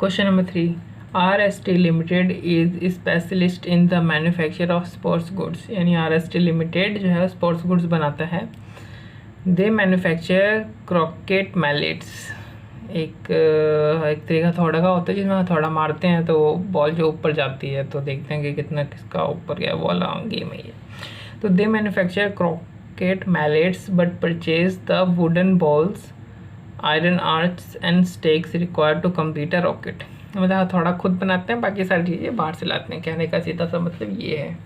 Question number 3, RST limited is specialist in the manufacture of sports goods. यानी RST limited जो है sports goods बनाता है। दे manufacture croquet mallets. एक तरीके का हथौड़ा का होता है जिसमें हथौड़ा मारते हैं तो बॉल जो ऊपर जाती है, तो देखते हैं कि कितना किसका ऊपर गया, वो वाला गेम है ये। तो they manufacture croquet mallets but purchase the wooden balls, iron arts and stakes required to complete a rocket. मतलब हथौड़ा खुद बनाते हैं, बाकी सारी चीज़ें बाहर से लाते हैं। कहने का सीधा सा मतलब ये है।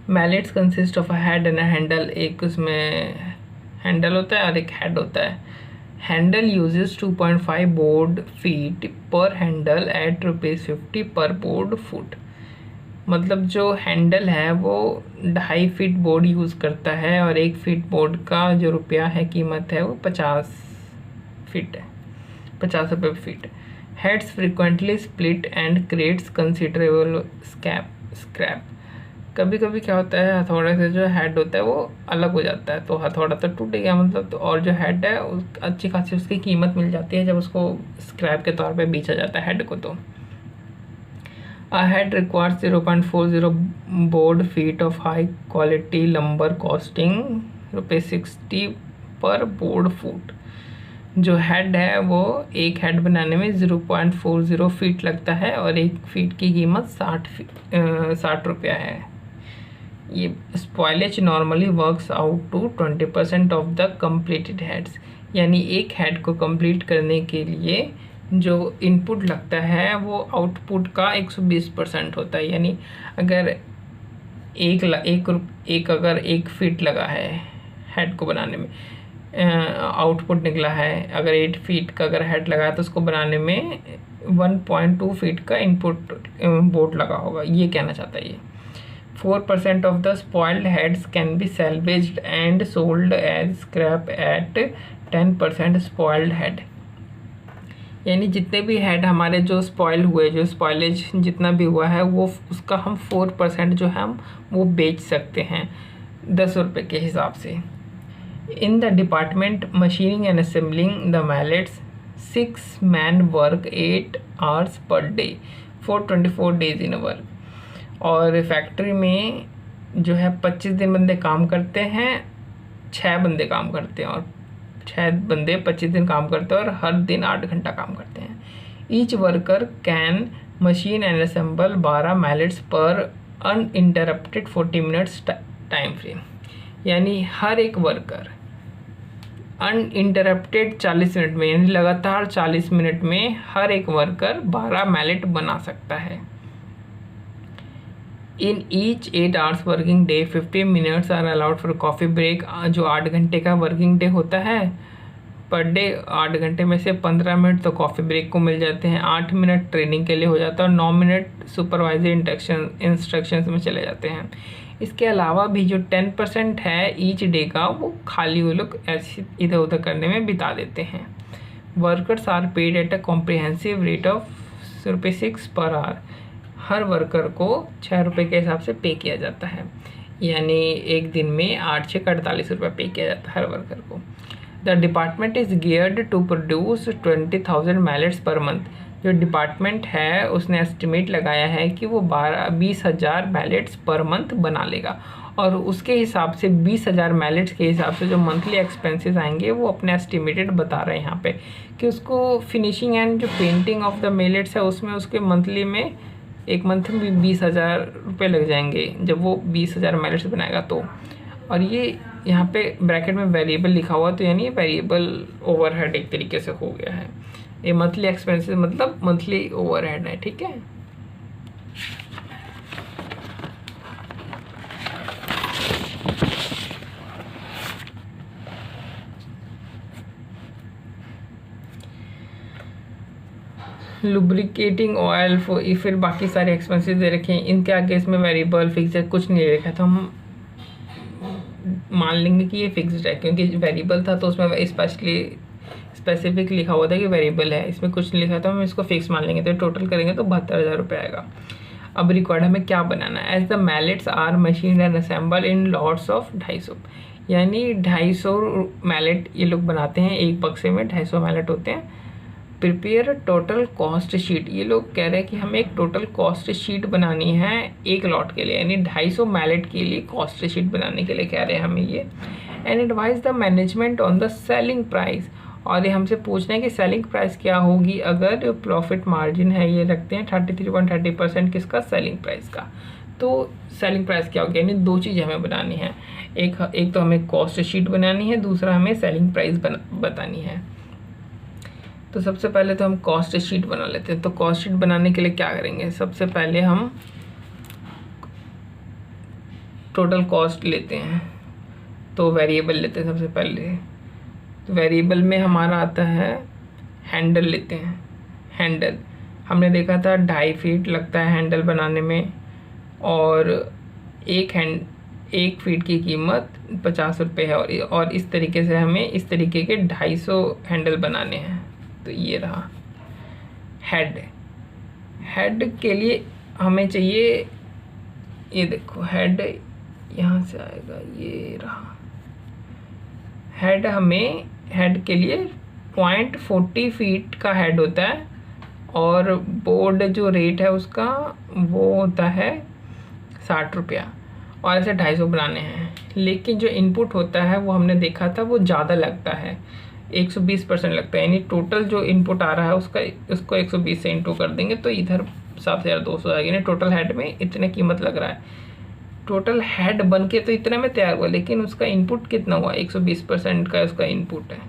Mallets consist of a head and a handle. एक उसमें हैंडल होता है और एक हेड होता है। हैंडल यूजेस 2.5 बोर्ड फीट पर हैंडल एट ₹50 पर बोर्ड फुट। मतलब जो हैंडल है वो 2.5 फीट बोर्ड यूज़ करता है और 1 फीट बोर्ड का जो रुपया है कीमत है वो 50 फीट है, 50 रुपये feet. Heads frequently split and creates considerable scrap. कभी कभी क्या होता है, हथौड़े से जो हेड होता है वो अलग हो जाता है, तो हथौड़ा तो टूट गया मतलब, तो और जो हेड है अच्छी खासी उसकी कीमत मिल जाती है जब उसको स्क्रैप के तौर पे बेचा जाता है हेड को। तो A head requires 0.40 board feet of high quality lumber costing ₹60 पर बोर्ड फुट। जो हेड है वो एक हेड बनाने में 0.40 फीट लगता है और 1 फीट की कीमत 60 रुपया है। ये spoilage normally works out to 20% of the completed heads. यानी एक हेड को कंप्लीट करने के लिए जो इनपुट लगता है वो आउटपुट का 120% होता है। यानी अगर अगर 1 फीट लगा है हेड को बनाने में, आउटपुट निकला है, अगर 8 फीट का अगर हेड लगा है तो उसको बनाने में 1.2 फीट का इनपुट बोर्ड लगा होगा। ये कहना चाहता है ये। 4% off the spoiled heads can be salvaged and sold as scrap at 10% spoiled head. यानी जितने भी हेड हमारे जो स्पॉइल हुए, जो स्पॉइलेज जितना भी हुआ है वो उसका हम 4% जो है हम वो बेच सकते हैं 10 रुपये के हिसाब से। In the department machining and assembling the mallets 6 man work 8 hours per day for 24 days in a work. और फैक्ट्री में जो है 25 दिन बंदे काम करते हैं, 6 बंदे काम करते हैं और 6 बंदे 25 दिन काम करते हैं और हर दिन 8 घंटा काम करते हैं। Each worker can machine and assemble 12 mallets पर अनइंटरप्टेड 40 मिनट्स टाइम फ्रेम। यानी हर एक वर्कर अनइंटरप्टेड 40 मिनट में, यानी लगातार 40 मिनट में हर एक वर्कर 12 मैलेट बना सकता है। In each 8 hours working day 50 minutes are allowed for coffee break. जो 8 घंटे का वर्किंग डे होता है पर डे, 8 घंटे में से 15 मिनट तो कॉफ़ी ब्रेक को मिल जाते हैं, 8 मिनट ट्रेनिंग के लिए हो जाता है और 9 मिनट सुपरवाइजरी इंस्ट्रक्शंस में चले जाते हैं। इसके अलावा भी जो 10% है ईच डे का वो खाली वो लोग ऐसे इधर उधर करने में बिता देते हैं। Workers are paid at a comprehensive rate of ₹6 per our. Her worker को 6 रुपये के हिसाब से पे किया जाता है। यानी एक दिन में 8 6 48 रुपये पे किया जाता है हर वर्कर को। The department is geared to produce 20,000 mallets per month. जो डिपार्टमेंट है उसने एस्टिमेट लगाया है कि वो 20,000 मैलेट्स पर मंथ बना लेगा और उसके हिसाब से 20,000 मैलेट्स के हिसाब से जो मंथली एक्सपेंसेस आएंगे वो अपने एस्टिमेटेड बता रहे हैं यहाँ पे कि उसको फिनिशिंग एंड जो पेंटिंग ऑफ द मैलेट्स है उसमें उसके मंथली में एक मंथ में 20,000 रुपये लग जाएंगे जब वो 20,000 मैलेट्स बनाएगा तो। और ये यहाँ पे ब्रैकेट में वेरिएबल लिखा हुआ, तो यानी वेरिएबल ओवरहेड एक तरीके से हो गया है। ये मंथली एक्सपेंसेस मतलब मंथली ओवरहेड है, ठीक है। लुब्रिकेटिंग ऑयल फिर बाकी सारे एक्सपेंसेस दे रखे हैं, इनके आगे इसमें वेरिएबल फिक्स है कुछ नहीं रखा, तो हम मान लेंगे कि ये फिक्स्ड है क्योंकि वेरिएबल था तो उसमें स्पेसिफिक लिखा हुआ था कि वेरिएबल है, इसमें कुछ नहीं लिखा था, हम इसको फिक्स मान लेंगे। तो टोटल करेंगे तो 72,000 रुपये आएगा। अब रिकॉर्ड हमें क्या बनाना है। As the mallets are machine and assemble in lots of 250, यानी 250 मैलेट ये लोग बनाते हैं, एक बक्से में 250 मैलेट होते हैं। Prepare total cost sheet. ये लोग कह रहे हैं कि हमें एक टोटल कॉस्ट शीट बनानी है एक लॉट के लिए, यानी 250 मैलेट के लिए कॉस्ट शीट बनाने के लिए कह रहे हैं हमें ये। And advise the management on the selling price, और ये हमसे पूछ रहे हैं कि सेलिंग प्राइस क्या होगी अगर प्रॉफिट मार्जिन है ये रखते हैं 33.30% किसका, सेलिंग प्राइस का। तो सेलिंग प्राइस क्या होगी, यानी दो चीज़ें हमें बनानी है, एक तो हमें कॉस्ट शीट बनानी है, दूसरा हमें सेलिंग प्राइस बतानी है। तो सबसे पहले तो हम कॉस्ट शीट बना लेते हैं। तो कॉस्ट शीट बनाने के लिए क्या करेंगे, सबसे पहले हम टोटल कॉस्ट लेते हैं, तो वेरिएबल लेते हैं सबसे पहले। तो वेरिएबल में हमारा आता है हैंडल लेते हैं। हैंडल हमने देखा था 2.5 फीट लगता है हैंडल बनाने में, और एक फीट की कीमत 50 रुपये है, और इस तरीके से हमें इस तरीके के 250 हैंडल बनाने हैं। तो ये रहा हेड। हेड के लिए हमें चाहिए, ये देखो हेड यहाँ से आएगा, ये रहा हेड। हमें हेड के लिए 0.40 फीट का हेड होता है, और बोर्ड जो रेट है उसका वो होता है 60 रुपया, और ऐसे 250 बनाने हैं। लेकिन जो इनपुट होता है वो हमने देखा था वो ज़्यादा लगता है, 120% लगता है, यानी टोटल जो इनपुट आ रहा है उसको 120 से इंटू कर देंगे तो इधर 7,200 आएगी, यानी टोटल हेड में इतने कीमत लग रहा है। टोटल हेड बन के तो इतने में तैयार हुआ, लेकिन उसका इनपुट कितना हुआ, 120% का उसका इनपुट है।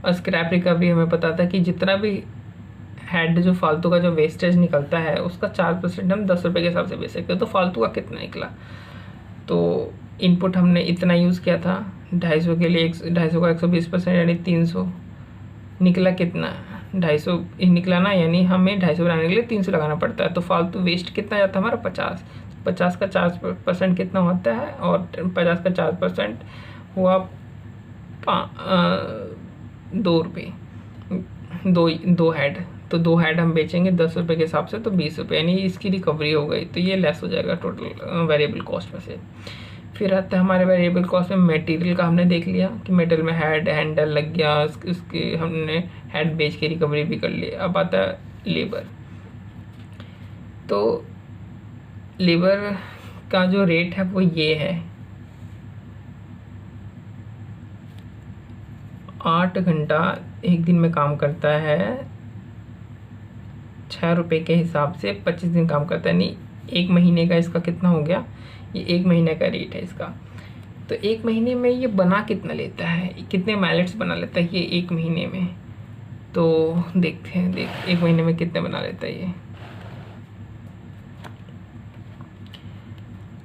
और स्क्रैप रिकवरी हमें पता था कि जितना भी हेड जो फालतू का जो वेस्टेज निकलता है उसका 4% हम 10 रुपये के हिसाब से बेच सकते हैं। तो फालतू का कितना निकला, तो इनपुट हमने इतना यूज़ किया था 250 के लिए, 250 का 120% यानी 300 निकला। कितना, 250 ही निकला ना, यानी हमें 250 बनाने के लिए 300 लगाना पड़ता है। तो फालतू वेस्ट कितना जाता है हमारा, 50 का 4% कितना होता है, और 50 का 4% हुआ 2 रुपये, दो हेड। तो 2 हेड हम बेचेंगे 10 रुपये के हिसाब से, तो 20 रुपये, यानी इसकी रिकवरी हो गई। तो ये लेस हो जाएगा टोटल वेरिएबल कॉस्ट में से। फिर आता है हमारे वेरिएबल कॉस्ट में मटेरियल का। हमने देख लिया कि मटेरियल में हेड हैंडल लग गया, उसकी हमने हेड बेच के रिकवरी भी कर ली। अब आता है लेबर। तो लेबर का जो रेट है वो ये है, 8 घंटा एक दिन में काम करता है, 6 रुपये के हिसाब से 25 दिन काम करता है, यानी 1 महीने का इसका कितना हो गया, ये 1 महीने का रेट है इसका। तो 1 महीने में ये बना कितना लेता है, कितने मैलेट्स बना लेता है ये 1 महीने में, तो देखते हैं 1 महीने में कितने बना लेता है ये।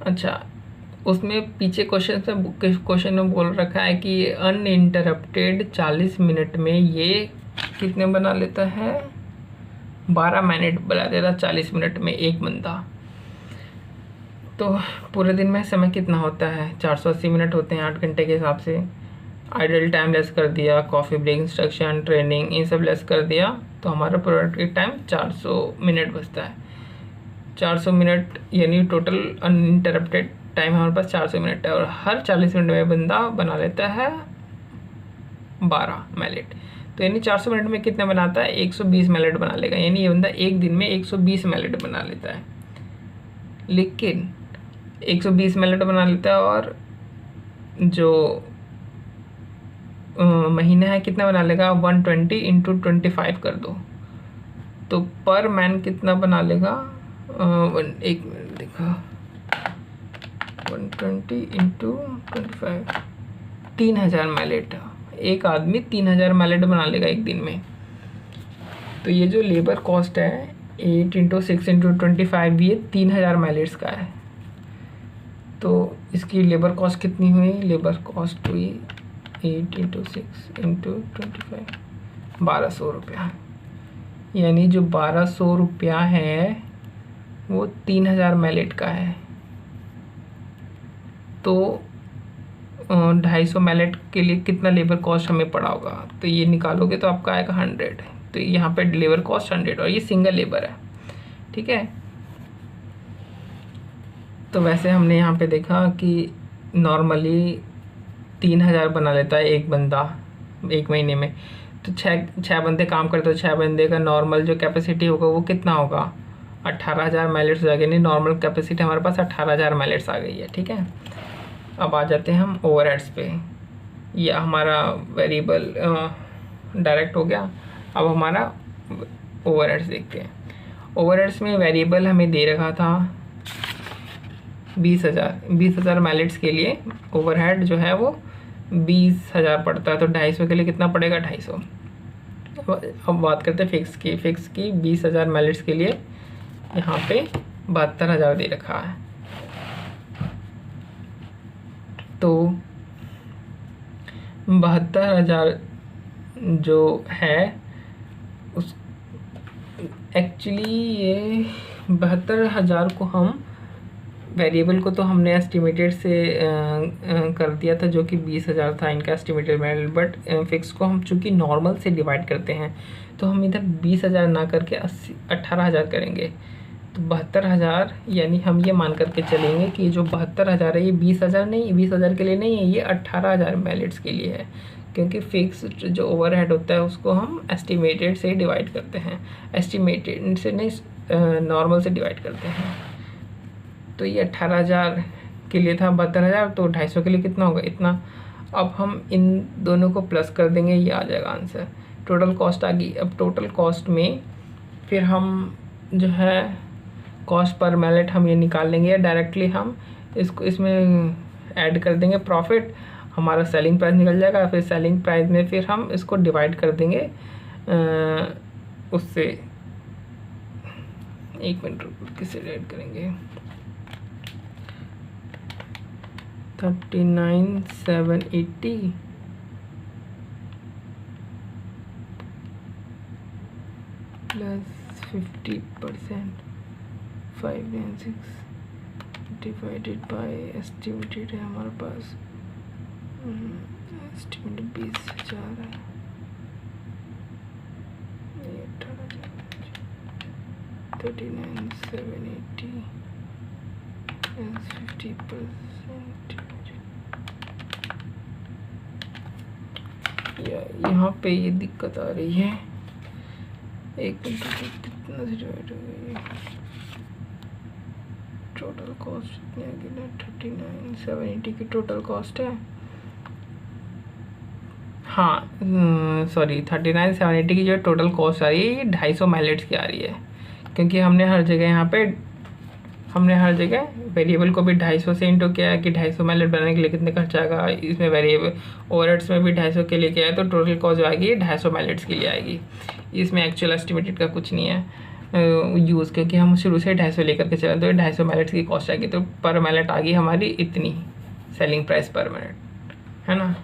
अच्छा, उसमें पीछे क्वेश्चन में बोल रखा है कि अनइंटरप्टेड 40 मिनट में ये कितने बना लेता है, 12 मिनट बना देता है 40 मिनट में एक बंदा। तो पूरे दिन में समय कितना होता है, 480 मिनट होते हैं 8 घंटे के हिसाब से। आइडल टाइम लेस कर दिया, कॉफ़ी ब्रेक, इंस्ट्रक्शन, ट्रेनिंग, ये सब लेस कर दिया, तो हमारा प्रोडक्टिव टाइम 400 मिनट बचता है। 400 मिनट यानी टोटल अनइंटरप्टेड टाइम हमारे पास 400 मिनट है, और हर 40 मिनट में बंदा बना लेता है 12 मैलेट। तो यानी 400 मिनट में कितने बनाता है, 120 मैलेट बना लेगा, यानी ये बंदा एक दिन में 120 मैलेट बना लेता है। लेकिन 120 मैलेट बना लेता है, और जो महीना है कितना बना लेगा, 120 इंटू 25 कर दो, तो पर मैन कितना बना लेगा, एक मिनट देखा, 120 इंटू 25, 3000 मैलेट। एक आदमी 3000 मैलेट बना लेगा एक दिन में। तो ये जो लेबर कॉस्ट है 8 इंटू 6 इंटू 25, ये 3000 मैलेट्स का है। तो इसकी लेबर कॉस्ट कितनी हुई, लेबर कॉस्ट हुई 8 इंटू 6 इंटू 25, 1200 रुपया। यानी जो 1200 रुपया है वो 3000 मैलेट का है। तो 250 मैलेट के लिए कितना लेबर कॉस्ट हमें पड़ा होगा, तो ये निकालोगे तो आपका आएगा 100। तो यहाँ पे लेबर कॉस्ट 100, और ये सिंगल लेबर है, ठीक है। तो वैसे हमने यहाँ पे देखा कि नॉर्मली 3000 बना लेता है एक बंदा एक महीने में। तो छः बंदे काम करते, तो 6 बंदे का नॉर्मल जो कैपेसिटी होगा वो कितना होगा, 18,000 मैलेट्स हो जाएगा। नहीं, नॉर्मल कैपेसिटी हमारे पास 18,000 मैलेट्स आ गई है। ठीक है, अब आ जाते हैं हम ओवरहेड्स पे। ये हमारा वेरिएबल डायरेक्ट हो गया। अब हमारा ओवरहेड्स देखते हैं। ओवरहेड्स में वेरिएबल हमें दे रखा था 20,000 मैलेट्स के लिए ओवरहेड जो है वो 20,000 पड़ता है। तो 250 के लिए कितना पड़ेगा, 250। अब बात करते हैं फिक्स की 20,000 मैलेट्स के लिए यहाँ पे 72,000 दे रखा है। तो 72,000 जो है उस एक्चुअली ये 72,000 को हम वेरिएबल को तो हमने एस्टिमेटेड से कर दिया था, जो कि 20,000 था इनका एस्टिमेटेड वैल्यू। बट फिक्स को हम चूँकि नॉर्मल से डिवाइड करते हैं तो हम इधर 20,000 ना करके 18,000 करेंगे। तो 72,000 यानी हम ये मान करके चलेंगे कि जो 72,000 है ये 20,000 नहीं, 20,000 के लिए नहीं है, ये 18,000 मैलेट्स के लिए है। क्योंकि फिक्स जो ओवरहेड होता है उसको हम एस्टिमेटेड से डिवाइड करते हैं, एस्टिमेटेड से नहीं, नॉर्मल से डिवाइड करते हैं। तो ये 18,000 के लिए था 72,000, तो 250 के लिए कितना होगा, इतना। अब हम इन दोनों को प्लस कर देंगे, ये आ जाएगा आंसर। टोटल कॉस्ट आ गई। अब टोटल कॉस्ट में फिर हम जो है कॉस्ट पर मैलेट हम ये निकाल लेंगे, या डायरेक्टली हम इसको इसमें ऐड कर देंगे प्रॉफिट, हमारा सेलिंग प्राइस निकल जाएगा। फिर सेलिंग प्राइस में फिर हम इसको डिवाइड कर देंगे उससे, एक मिनट किससे ऐड करेंगे, 39,780 प्लस 50%, 596 डिवाइडेड बाय एस्टिमेटेड है हमारे पास, एस्टिमेटेड 20,000 है, 39,780 प्लस 50%। यहाँ पे ये दिक्कत आ रही है, एक मिनट, कितना से डिवाइड हो गई, टोटल कॉस्ट कितनी आ गई ना, 39,780 की टोटल कॉस्ट है। हाँ सॉरी, 39,780 की जो टोटल कॉस्ट आ रही है ये 250 मैलेट्स की आ रही है। क्योंकि हमने हर जगह वेरिएबल को भी 250 से इंटू किया है कि 250 मैलेट बनाने के लिए कितने खर्च आएगा। इसमें वेरिएबल ओवरहेड्स में भी 250 के लिए किया है, तो टोटल कॉस्ट जो आएगी 250 मैलेट्स के लिए आएगी। इसमें एक्चुअल एस्टिमेटेड का कुछ नहीं है यूज़, क्योंकि हम शुरू से 250 लेकर के चले, तो ये 250 मैलेट्स की कॉस्ट आएगी। तो पर मैलेट आ गई हमारी इतनी, सेलिंग प्राइस पर मैलेट, है ना।